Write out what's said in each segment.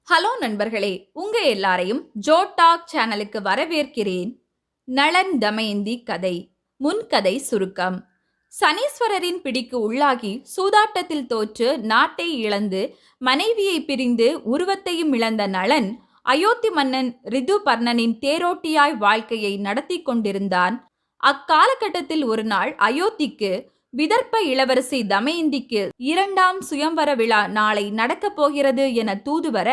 Hello நண்பர்களே, உங்க எல்லாரையும் ஜோ டாக் சேனலுக்கு வரவேற்கிறேன். நளன் தமயந்தி கதை. முன்கதை சுருக்கம். சனீஸ்வரரின் பிடிக்கு உள்ளாகி சூதாட்டத்தில் தோற்று நாட்டை இழந்து மனைவியை பிரிந்து உருவத்தையும் இழந்த நளன் அயோத்தி மன்னன் ரிதுபர்ணனின் தேரோட்டியாய் வாழ்க்கையை நடத்தி கொண்டிருந்தான். அக்காலகட்டத்தில் ஒரு நாள் அயோத்திக்கு விதர்ப்ப இளவரசி தமயந்திக்கு 2ஆம் சுயம்வர விழா நாளை நடக்கப் போகிறது என தூது வர,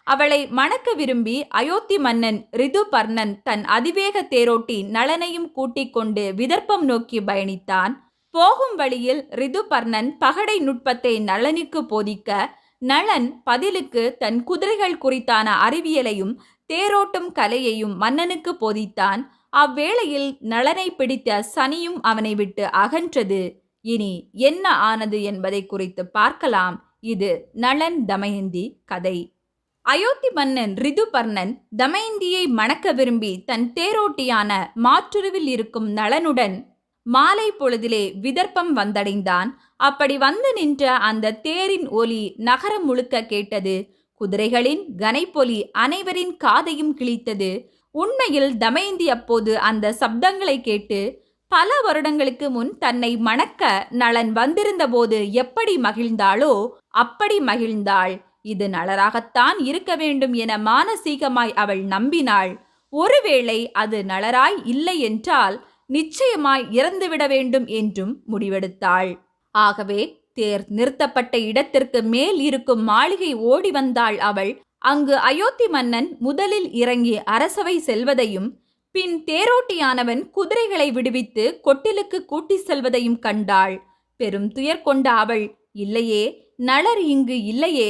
அவளை மணக்க விரும்பி அயோத்தி மன்னன் ரிதுபர்ணன் தன் அதிவேக தேரோட்டி நளனையும் கூட்டிக் கொண்டு விதர்ப்பம் நோக்கி பயணித்தான். போகும் வழியில் ரிதுபர்ணன் பகடை நுட்பத்தை நளனுக்கு போதிக்க, நளன் பதிலுக்கு தன் குதிரைகள் குறித்தான அறிவியலையும் தேரோட்டும் கலையையும் மன்னனுக்கு போதித்தான். அவ்வேளையில் நளனை பிடித்த சனியும் அவனை விட்டு அகன்றது. இனி என்ன ஆனது என்பதை குறித்து பார்க்கலாம். இது நளன் தமயந்தி கதை. அயோத்தி மன்னன் ரிதுபர்ணன் தமயந்தியை மணக்க விரும்பி தன் தேரோட்டியான மாற்றுருவில் இருக்கும் நளனுடன் மாலை பொழுதிலே விதர்ப்பம் வந்தடைந்தான். அப்படி வந்து நின்ற அந்த தேரின் ஒலி நகரம் முழுக்க கேட்டது. குதிரைகளின் கனைப்பொலி அனைவரின் காதையும் கிழித்தது. உண்மையில் தமயந்தி அப்போது அந்த சப்தங்களை கேட்டு பல வருடங்களுக்கு முன் தன்னை மணக்க நளன் வந்திருந்த போது எப்படி மகிழ்ந்தாளோ அப்படி மகிழ்ந்தாள். இது நளராகத்தான் இருக்க வேண்டும் என மானசீகமாய் அவள் நம்பினாள். ஒருவேளை அது நளராய் இல்லை என்றால் நிச்சயமாய் இறந்துவிட வேண்டும் என்றும் முடிவெடுத்தாள். ஆகவே தேர் நிறுத்தப்பட்ட இடத்திற்கு மேல் இருக்கும் மாளிகை ஓடி வந்தாள் அவள். அங்கு அயோத்தி மன்னன் முதலில் இறங்கி அரசவை செல்வதையும் பின் தேரோட்டியானவன் குதிரைகளை விடுவித்து கொட்டிலுக்கு கூட்டி செல்வதையும் கண்டாள். பெரும் துயர் கொண்ட அவள், இல்லையே, நளர் இங்கு இல்லையே,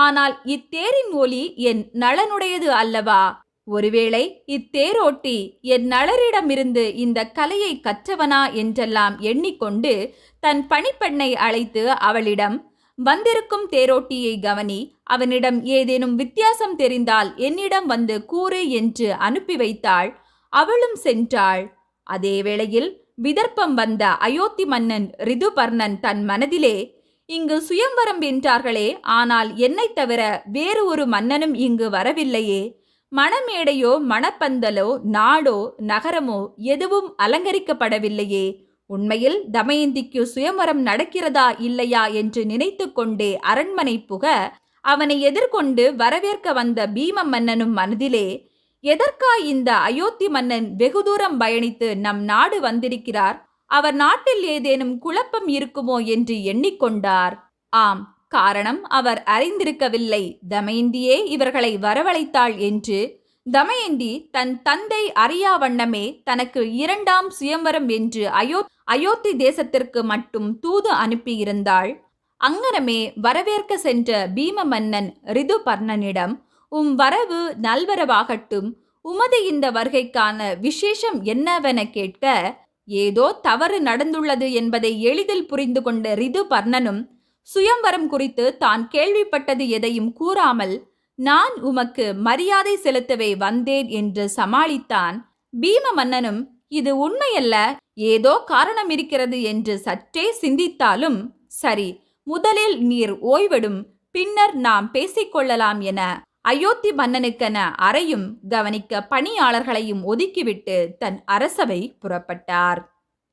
ஆனால் இத்தேரின் ஒலி என் நளனுடையது அல்லவா? ஒருவேளை இத்தேரோட்டி என் நளரிடமிருந்து இந்த கலையை கற்றவனா என்றெல்லாம் எண்ணிக்கொண்டு தன் பணிப்பெண்ணை அழைத்து அவளிடம், வந்திருக்கும் தேரோட்டியை கவனி, அவனிடம் ஏதேனும் வித்தியாசம் தெரிந்தால் என்னிடம் வந்து கூறு என்று அனுப்பி வைத்தாள். அவளும் சென்றாள். அதே வேளையில் விதர்ப்பம் வந்த அயோத்தி மன்னன் ரிதுபர்ணன் தன் மனதிலே, இங்கு சுயம்வரம் வென்றார்களே, ஆனால் என்னை தவிர வேறு ஒரு மன்னனும் இங்கு வரவில்லையே. மணமேடையோ மணப்பந்தலோ நாடோ நகரமோ எதுவும் அலங்கரிக்கப்படவில்லையே. உண்மையில் தமயந்திக்கு சுயம்வரம் நடக்கிறதா இல்லையா என்று நினைத்து கொண்டே அரண்மனை புக, அவனை எதிர்கொண்டு வரவேற்க வந்த பீம மன்னனும் மனதிலே, எதற்காய் இந்த அயோத்தி மன்னன் வெகு தூரம் பயணித்து நம் நாடு வந்திருக்கிறார்? அவர் நாட்டில் ஏதேனும் குழப்பம் இருக்குமோ என்று எண்ணிக்கொண்டார். ஆம், காரணம் அவர் அறிந்திருக்கவில்லை. தமயந்தியே இவர்களை வரவழைத்தாள் என்று. தமயந்தி தன் தந்தை அறியா வண்ணமே தனக்கு 2ஆம் சுயம்வரம் என்று அயோத்தி தேசத்திற்கு மட்டும் தூது அனுப்பியிருந்தாள். அங்கனமே வரவேற்க சென்ற பீம மன்னன் ரிதுபர்ணனிடம், உம் வரவு நல்வரவாகட்டும், உமது இந்த வருகைக்கான விசேஷம் என்னவென கேட்க, ஏதோ தவறு நடந்துள்ளது என்பதை எளிதில் புரிந்து கொண்ட ரிதுபர்ணனும் சுயம்வரம் குறித்து தான் கேள்விப்பட்டது எதையும் கூறாமல், நான் உமக்கு மரியாதை செலுத்தவே வந்தேன் என்று சமாளித்தான். பீம மன்னனும் இது உண்மையல்ல, ஏதோ காரணம் இருக்கிறது என்று சற்றே சிந்தித்தாலும், சரி, முதலில் நீர் ஓய்வெடும், பின்னர் நாம் பேசிக்கொள்ளலாம் என அயோத்தி மன்னனுக்கென அறையும் கவனிக்க பணியாளர்களையும் ஒதுக்கிவிட்டு தன் அரசவை புறப்பட்டார்.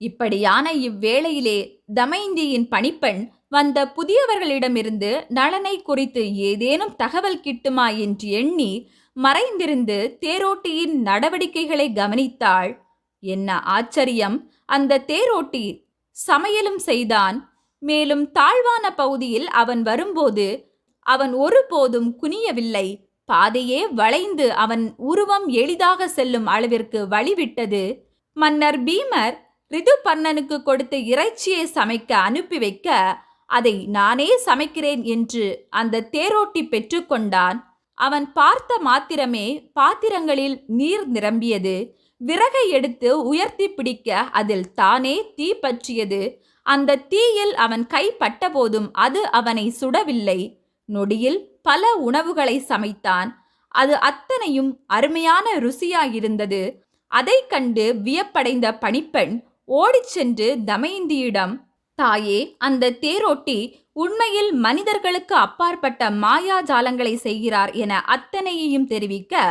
இப்படியான இவ்வேளையிலே தமயந்தியின் பணிப்பெண் வந்த புதியவர்களிடமிருந்து நளனை குறித்து ஏதேனும் தகவல் கிட்டுமா என்று எண்ணி மறைந்திருந்து தேரோட்டியின் நடவடிக்கைகளை கவனித்தாள். என்ன ஆச்சரியம்! அந்த தேரோட்டி சமையலும் செய்தான். மேலும் தாழ்வான பகுதியில் அவன் வரும்போது அவன் ஒருபோதும் குனியவில்லை. பாதையே வளைந்து அவன் உருவம் எளிதாக செல்லும் அளவிற்கு வழிவிட்டது. மன்னர் பீமர் ரிதுபர்ணனுக்கு கொடுத்த இறைச்சியை சமைக்க அனுப்பி வைக்க, அதை நானே சமைக்கிறேன் என்று அந்த தேரோட்டி பெற்றுக்கொண்டான். அவன் பார்த்த மாத்திரமே பாத்திரங்களில் நீர் நிரம்பியது. விறகை எடுத்து உயர்த்தி பிடிக்க அதில் தானே தீ பற்றியது. அந்த தீயில் அவன் கை பட்டபோதும் அது அவனை சுடவில்லை. நொடியில் பல உணவுகளை சமைத்தான். அது அத்தனையும் அருமையான ருசியாயிருந்தது. அதை கண்டு வியப்படைந்த பணிப்பெண் ஓடிச் சென்று தமயந்தியிடம், தாயே, அந்த தேரோட்டி உண்மையில் மனிதர்களுக்கு அப்பாற்பட்ட மாயாஜாலங்களை செய்கிறார் என அத்தனையையும் தெரிவிக்க,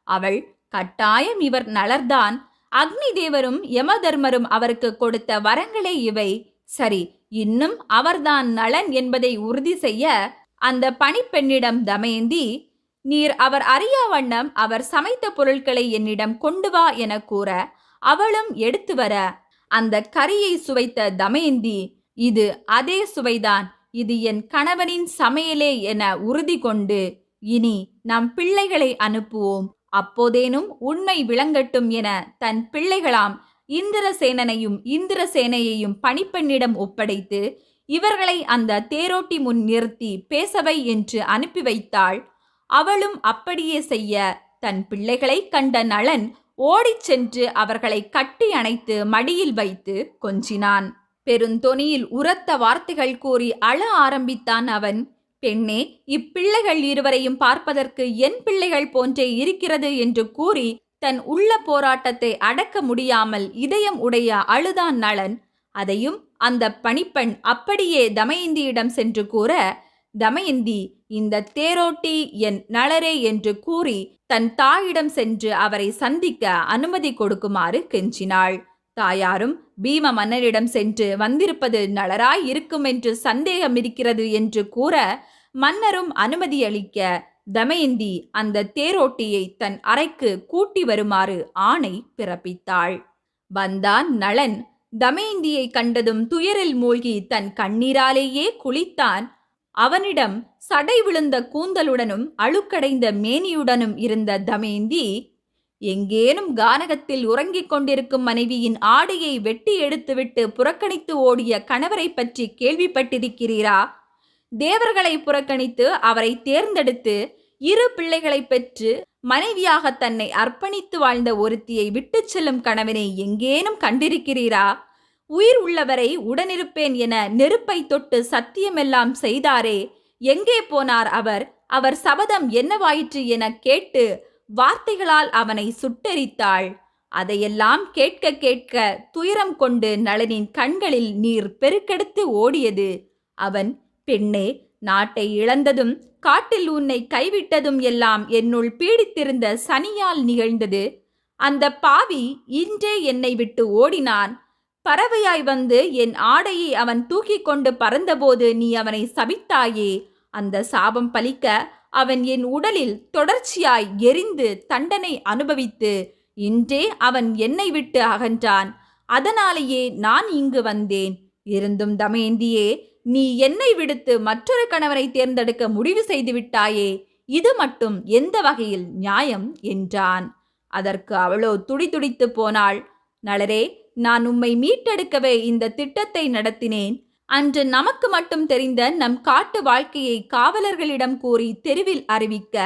அவள், கட்டாயம் இவர் நலர்தான். அக்னி தேவரும் யமதர்மரும் அவருக்கு கொடுத்த வரங்களே இவை. சரி, இன்னும் அவர்தான் நலன் என்பதை உறுதி செய்ய அந்த பணிப்பெண்ணிடம் தமயந்தி, நீர் அவர் அறியா வண்ணம் அவர் சமைத்த பொருட்களை என்னிடம் கொண்டு வா என கூற, அவளும் எடுத்து வர, அந்த கறியை சுவைத்த தமயந்தி, இது அதே சுவைதான், இது என் கணவனின் சமையலே என உறுதி கொண்டு, இனி நம் பிள்ளைகளை அனுப்புவோம், அப்போதேனும் உண்மை விளங்கட்டும் என தன் பிள்ளைகளாம் இந்திரசேனனையும் இந்திரசேனையையும் பணிப்பெண்ணிடம் ஒப்படைத்து இவர்களை அந்த தேரோட்டி முன் நிறுத்தி பேசவை என்று அனுப்பி வைத்தாள். அவளும் அப்படியே செய்ய, தன் பிள்ளைகளை கண்ட நளன் ஓடிச் சென்று அவர்களை கட்டி அணைத்து மடியில் வைத்து கொஞ்சினான். பெருந்தொனியில் உரத்த வார்த்தைகள் கூறி அழ ஆரம்பித்தான் அவன். பெண்ணே, இப்பிள்ளைகள் இருவரையும் பார்ப்பதற்கு என் பிள்ளைகள் போன்றே இருக்கிறது என்று கூறி தன் உள்ள போராட்டத்தை அடக்க முடியாமல் இதயம் உடைய அழுதான் நளன். அதையும் அந்த பணிப்பெண் அப்படியே தமயந்தியிடம் சென்று கூற, தமயந்தி, இந்த தேரோட்டி என் நளரே என்று கூறி தன் தாயிடம் சென்று அவரை சந்திக்க அனுமதி கொடுக்குமாறு கெஞ்சினாள். தாயாரும் பீம மன்னரிடம் சென்று வந்திருப்பது நளராய் இருக்கும் என்று சந்தேகம் இருக்கிறது என்று கூற, மன்னரும் அனுமதி அளிக்க தமயந்தி அந்த தேரோட்டியை தன் அறைக்கு கூட்டி வருமாறு ஆணை பிறப்பித்தாள். வந்தான் நளன். தமயந்தியை கண்டதும் துயரில் மூழ்கி தன் கண்ணீராலேயே குளித்தான். அவனிடம் சடை விழுந்த கூந்தலுடனும் அழுக்கடைந்த மேனியுடனும் இருந்த தமயந்தி, எங்கேனும் கானகத்தில் உறங்கிக் கொண்டிருக்கும் மனைவியின் ஆடையை வெட்டி எடுத்துவிட்டு புறக்கணித்து ஓடிய கணவரை பற்றி கேள்விப்பட்டிருக்கிறீரா? தேவர்களை புறக்கணித்து அவரை தேர்ந்தெடுத்து 2 பிள்ளைகளை பெற்று மனைவியாக தன்னை அர்ப்பணித்து வாழ்ந்த ஒருத்தியை விட்டு செல்லும் கணவனை எங்கேனும் கண்டிருக்கிறீரா? உயிர் உள்ளவரை உடனிருப்பேன் என நெருப்பை தொட்டு சத்தியமெல்லாம் செய்தாரே, எங்கே போனார் அவர்? அவர் சபதம் என்னவாயிற்று என கேட்டு வார்த்தைகளால் அவனை சுட்டெரித்தாள். அதையெல்லாம் கேட்க கேட்க துயரம் கொண்டு நளனின் கண்களில் நீர் பெருக்கெடுத்து ஓடியது. அவன், பெண்ணே, நாட்டை இழந்ததும் காட்டில் உன்னை கைவிட்டதும் எல்லாம் என்னுள் பீடித்திருந்த சனியால் நிகழ்ந்தது. அந்த பாவி இன்றே என்னை விட்டு ஓடினான். பறவையாய் வந்து என் ஆடையை அவன் தூக்கி கொண்டு பறந்தபோது நீ அவனை சபித்தாயே. அந்த சாபம் பலிக்க அவன் என் உடலில் தொடர்ச்சியாய் எரிந்து தண்டனை அனுபவித்து இன்றே அவன் என்னை விட்டு அகன்றான். அதனாலேயே நான் இங்கு வந்தேன். இருந்தும் தமயந்தியே, நீ என்னை விடுத்து மற்றொரு கணவனை தேர்ந்தெடுக்க முடிவு செய்து விட்டாயே, இது மட்டும் எந்த வகையில் நியாயம் என்றான். அதற்கு அவளோ துடிதுடித்து போனாள். நளரே, நான் உம்மை மீட்டெடுக்கவே இந்த திட்டத்தை நடத்தினேன். அன்று நமக்கு மட்டும் தெரிந்த நம் காட்டு வாழ்க்கையை காவலர்களிடம் கூறி தெருவில் அறிவிக்க,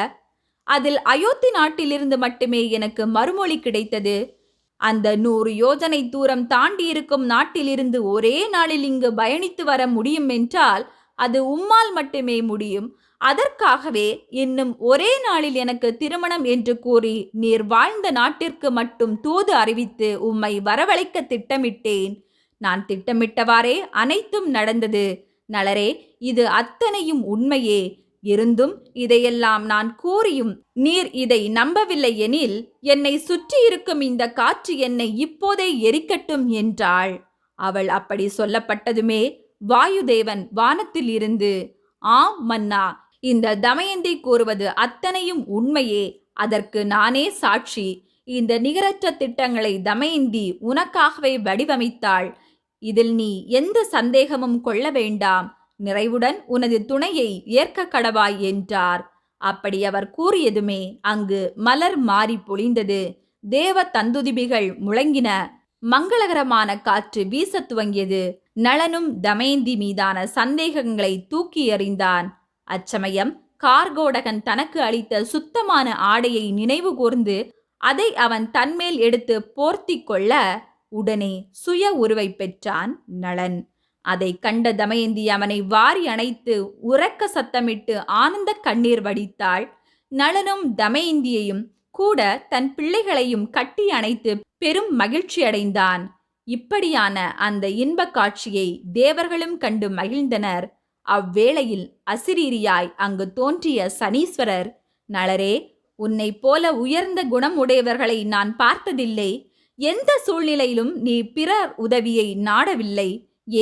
அதில் அயோத்தி நாட்டிலிருந்து மட்டுமே எனக்கு மறுமொழி கிடைத்தது. அந்த 100 யோஜனை தூரம் தாண்டி இருக்கும் நாட்டிலிருந்து ஒரே நாளில் இங்கு பயணித்து வர முடியும் என்றால் அது உம்மால் மட்டுமே முடியும். அதற்காகவே இன்னும் ஒரே நாளில் எனக்கு திருமணம் என்று கூறி நீர் வாழ்ந்த நாட்டிற்கு மட்டும் தூது அறிவித்து உம்மை வரவழைக்க திட்டமிட்டேன். நான் திட்டமிட்டவாறே அனைத்தும் நடந்தது. நளரே, இது அத்தனையும் உண்மையே. இருந்தும் இதையெல்லாம் நான் கூறியும் நீர் இதை நம்பவில்லை எனில் என்னை சுற்றி இருக்கும் இந்த காற்று என்னை இப்போதே எரிக்கட்டும் என்றாள். அவள் அப்படி சொல்லப்பட்டதுமே வாயுதேவன் வானத்தில் இருந்து, ஆம் மன்னா, இந்த தமயந்தி கூறுவது அத்தனையும் உண்மையே. அதற்கு நானே சாட்சி. இந்த நிகரற்ற திட்டங்களை தமயந்தி உனக்காகவே வடிவமைத்தாள். இதில் நீ எந்த சந்தேகமும் கொள்ள வேண்டாம். நிறைவுடன் உனது துணையை ஏற்க கடவாய் என்றார். அப்படி அவர் கூறியதுமே அங்கு மலர் மாறி பொழிந்தது. தேவ தந்துதிபிகள் முழங்கின. மங்களகரமான காற்று வீச துவங்கியது. நளனும் தமயந்தி மீதான சந்தேகங்களை தூக்கி எறிந்தான். அச்சமயம் கார்கோடகன் தனக்கு அளித்த சுத்தமான ஆடையை நினைவு கூர்ந்து அதை அவன் தன்மேல் எடுத்து போர்த்தி கொள்ள உடனே சுய உருவை பெற்றான் நளன். அதை கண்ட தமயந்தி அவனை வாரி அணைத்து உரக்க சத்தமிட்டு ஆனந்த கண்ணீர் வடித்தாள். நளனும் தமயந்தியையும் கூட தன் பிள்ளைகளையும் கட்டி அணைத்து பெரும் மகிழ்ச்சி அடைந்தான். இப்படியான அந்த இன்பக் காட்சியை தேவர்களும் கண்டு மகிழ்ந்தனர். அவ்வேளையில் அசிரீரியாய் அங்கு தோன்றிய சனீஸ்வரர், நளரே, உன்னைப் போல உயர்ந்த குணம் உடையவர்களை நான் பார்த்ததில்லை. எந்த சூழ்நிலையிலும் நீ பிறர் உதவியை நாடவில்லை.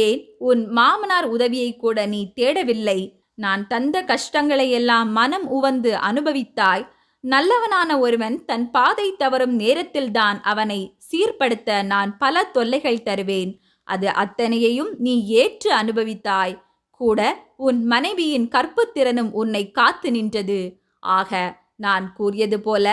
ஏன் உன் மாமனார் உதவியை கூட நீ தேடவில்லை. நான் தந்த கஷ்டங்களையெல்லாம் மனம் உவந்து அனுபவித்தாய். நல்லவனான ஒருவன் தன் பாதை தவறும் நேரத்தில்தான் அவனை சீர்படுத்த நான் பல தொல்லைகள் தருவேன். அது அத்தனையையும் நீ ஏற்று அனுபவித்தாய். கூட உன் மனைவியின் கற்புத்திறனும் உன்னை காத்து நின்றது. ஆக நான் கூறியது போல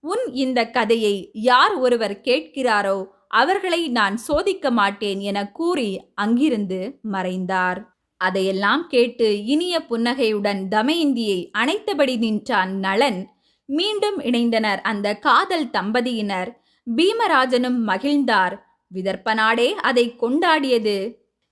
உன் இந்த கதையை யார் ஒருவர் கேட்கிறாரோ அவர்களை நான் சோதிக்க மாட்டேன் என கூறி அங்கிருந்து மறைந்தார். அதையெல்லாம் கேட்டு இனிய புன்னகையுடன் தமயந்தியை அணைத்தபடி நின்றான் நளன். மீண்டும் இணைந்தனர் அந்த காதல் தம்பதியினர். பீமராஜனும் மகிழ்ந்தார். விதர்ப்ப நாடே அதை கொண்டாடியது.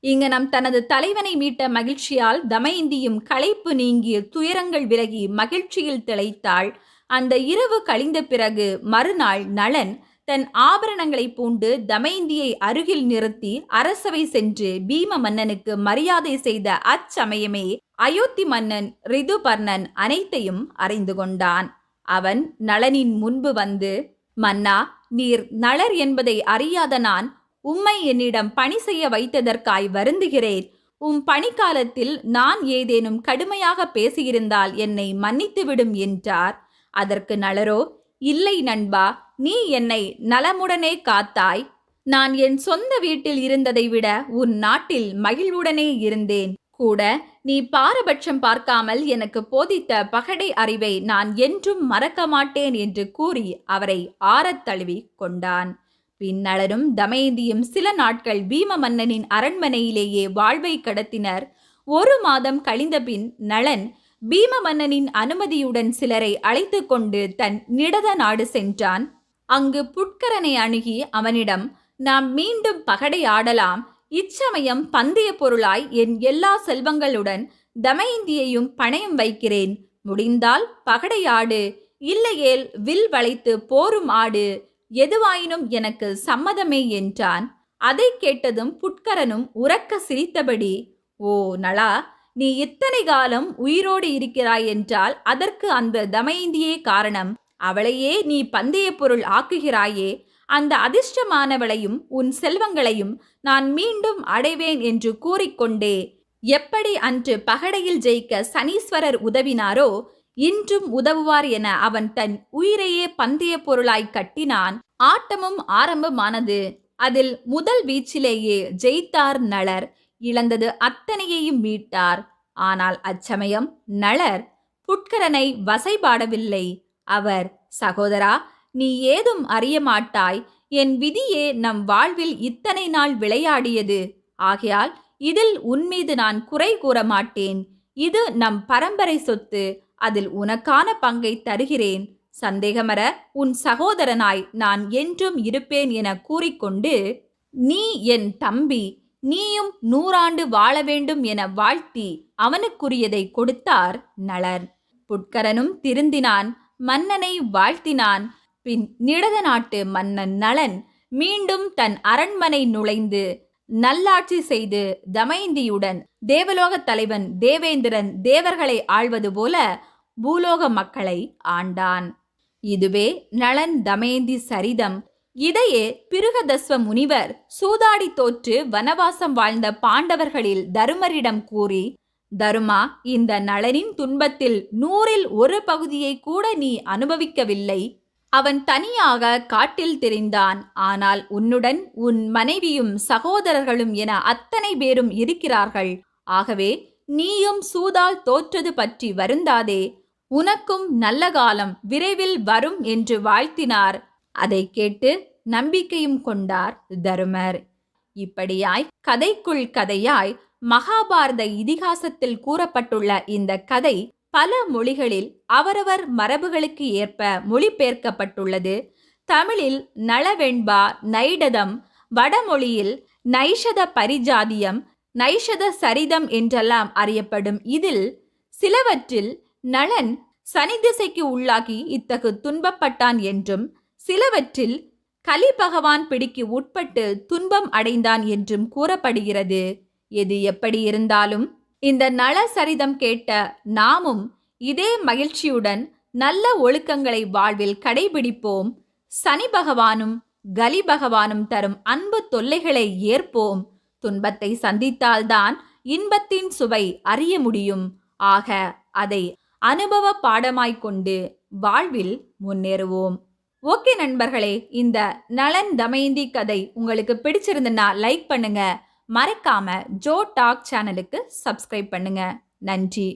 இங்கனம் தனது தலைவனை மீட்ட மகிழ்ச்சியால் தமயந்தியும் களைப்பு நீங்கி துயரங்கள் விலகி மகிழ்ச்சியில் திளைத்தாள். அந்த இரவு கழிந்த பிறகு மறுநாள் நளன் தன் ஆபரணங்களை பூண்டு தமயந்தியை அருகில் நிறுத்தி அரசவை சென்று பீம மன்னனுக்கு மரியாதை செய்த அச்சமயமே அயோத்தி மன்னன் ரிதுபர்ணன் அனைத்தையும் அறிந்து கொண்டான். அவன் நளனின் முன்பு வந்து, மன்னா, நீர் நளர் என்பதை அறியாத நான் உம்மை என்னிடம் பணி செய்ய வைத்ததற்காய் வருந்துகிறேன். பணிக்காலத்தில் நான் ஏதேனும் கடுமையாக பேசியிருந்தால் என்னை மன்னித்துவிடும் என்றார். அதற்கு நளரோ, இல்லை நண்பா, நீ என்னை நலமுடனே காத்தாய். நான் என் சொந்த வீட்டில் இருந்ததை விட உன் நாட்டில் மகிழ்வுடனே இருந்தேன். கூட நீ பாரபட்சம் பார்க்காமல் எனக்கு போதித்த பகடை அறிவை நான் என்றும் மறக்க மாட்டேன் என்று கூறி அவரை ஆறத் தழுவி கொண்டான். பின் நளனும் தமயந்தியும் சில நாட்கள் பீம மன்னனின் அரண்மனையிலேயே வாழ்வை கடத்தினர். 1 மாதம் கழிந்த பின் நளன் பீம மன்னனின் அனுமதியுடன் சிலரை அழைத்து கொண்டு தன் நிடத நாடு சென்றான். அங்கு புட்கரனை அணுகி அவனிடம், நாம் மீண்டும் பகடை ஆடலாம். இச்சமயம் பந்தய பொருளாய் என் எல்லா செல்வங்களுடன் தமயந்தியையும் பணயம் வைக்கிறேன். முடிந்தால் பகடையாடு, இல்லையேல் வில் வளைத்து போரும் ஆடு. எதுவாயினும் எனக்கு சம்மதமே என்றான். அதை கேட்டதும் புட்கரனும் உரக்க சிரித்தபடி, ஓ நளா, நீ இத்தனை காலம் உயிரோடு இருக்கிறாய் என்றால் அதற்கு அந்த தமயந்தியே காரணம். அவளையே நீ பந்தய பொருள் ஆக்குகிறாயே. அந்த அதிர்ஷ்டமானவளையும் உன் செல்வங்களையும் நான் மீண்டும் அடைவேன் என்று கூறிக்கொண்டே, எப்படி அன்று பகடையில் ஜெயிக்க சனீஸ்வரர் உதவினாரோ இன்றும் உதவுவார் என அவன் தன் உயிரையே பந்தய பொருளாய் கட்டினான். ஆட்டமும் ஆரம்பமானது. அதில் முதல் வீச்சிலேயே ஜெயித்தார் நளர். இழந்தது அத்தனையையும் மீட்டார். ஆனால் அச்சமயம் நளர் புட்கரனை வசைபாடவில்லை. அவர், சகோதரா, நீ ஏதும் அறிய மாட்டாய். என் விதியே நம் வாழ்வில் இத்தனை நாள் விளையாடியது. ஆகையால் இதில் உன்மீது நான் குறை கூற மாட்டேன். இது நம் பரம்பரை சொத்து. அதில் உனக்கான பங்கை தருகிறேன். சந்தேகமற உன் சகோதரனாய் நான் என்றும் இருப்பேன் என கூறிக்கொண்டு, நீ என் தம்பி, நீயும் 100 ஆண்டு வாழ வேண்டும் என வாழ்த்தி அவனுக்குரியதை கொடுத்தார் நளன். புட்கரனும் திருந்தினான், மன்னனை வாழ்த்தினான். பின் நிடத நாட்டு மன்னன் நளன் மீண்டும் தன் அரண்மனை நுழைந்து நல்லாட்சி செய்து தமயந்தியுடன் தேவலோக தலைவன் தேவேந்திரன் தேவர்களை ஆள்வது போல பூலோக மக்களை ஆண்டான். இதுவே நளன் தமயந்தி சரிதம். இதையே பிருகதஸ்வ முனிவர் சூதாடி தோற்று வனவாசம் வாழ்ந்த பாண்டவர்களில் தருமரிடம் கூறி, தருமா, இந்த நளனின் துன்பத்தில் 100ல் 1 பகுதியை கூட நீ அனுபவிக்கவில்லை. அவன் தனியாக காட்டில் திரிந்தான். ஆனால் உன்னுடன் உன் மனைவியும் சகோதரர்களும் என அத்தனை பேரும் இருக்கிறார்கள். ஆகவே நீயும் சூதால் தோற்றது பற்றி வருந்தாதே. உனக்கும் நல்ல காலம் விரைவில் வரும் என்று வாழ்த்தினார். அதை கேட்டு நம்பிக்கையும் கொண்டார் தருமர். இப்படியாய் கதைக்குள் கதையாய் மகாபாரத இதிகாசத்தில் கூறப்பட்டுள்ள இந்த கதை பல மொழிகளில் அவரவர் மரபுகளுக்கு ஏற்ப மொழிபெயர்க்கப்பட்டுள்ளது. தமிழில் நளவெண்பா நைடதம், வடமொழியில் நைஷத பரிஜாதியம், நைஷத சரிதம் என்றெல்லாம் அறியப்படும். இதில் சிலவற்றில் நளன் சனி திசைக்கு உள்ளாகி இத்தகு துன்பப்பட்டான் என்றும், சிலவற்றில் கலி பகவான் பிடிக்கு உட்பட்டு துன்பம் அடைந்தான் என்றும் கூறப்படுகிறது. எது எப்படி இருந்தாலும் இந்த நல சரிதம் கேட்ட நாமும் இதே மகிழ்ச்சியுடன் நல்ல ஒழுக்கங்களை வாழ்வில் கடைபிடிப்போம். சனி பகவானும் கலி பகவானும் தரும் அன்பு தொல்லைகளை ஏற்போம். துன்பத்தை சந்தித்தால்தான் இன்பத்தின் சுவை அறிய முடியும். ஆக அதை அனுபவ பாடமாய்க் கொண்டு வாழ்வில் முன்னேறுவோம். ஓகே நண்பர்களே, இந்த நளன் தமயந்தி கதை உங்களுக்கு பிடிச்சிருந்துன்னா லைக் பண்ணுங்க. மறக்காம ஜோ டாக் சேனலுக்கு சப்ஸ்கிரைப் பண்ணுங்க. நன்றி.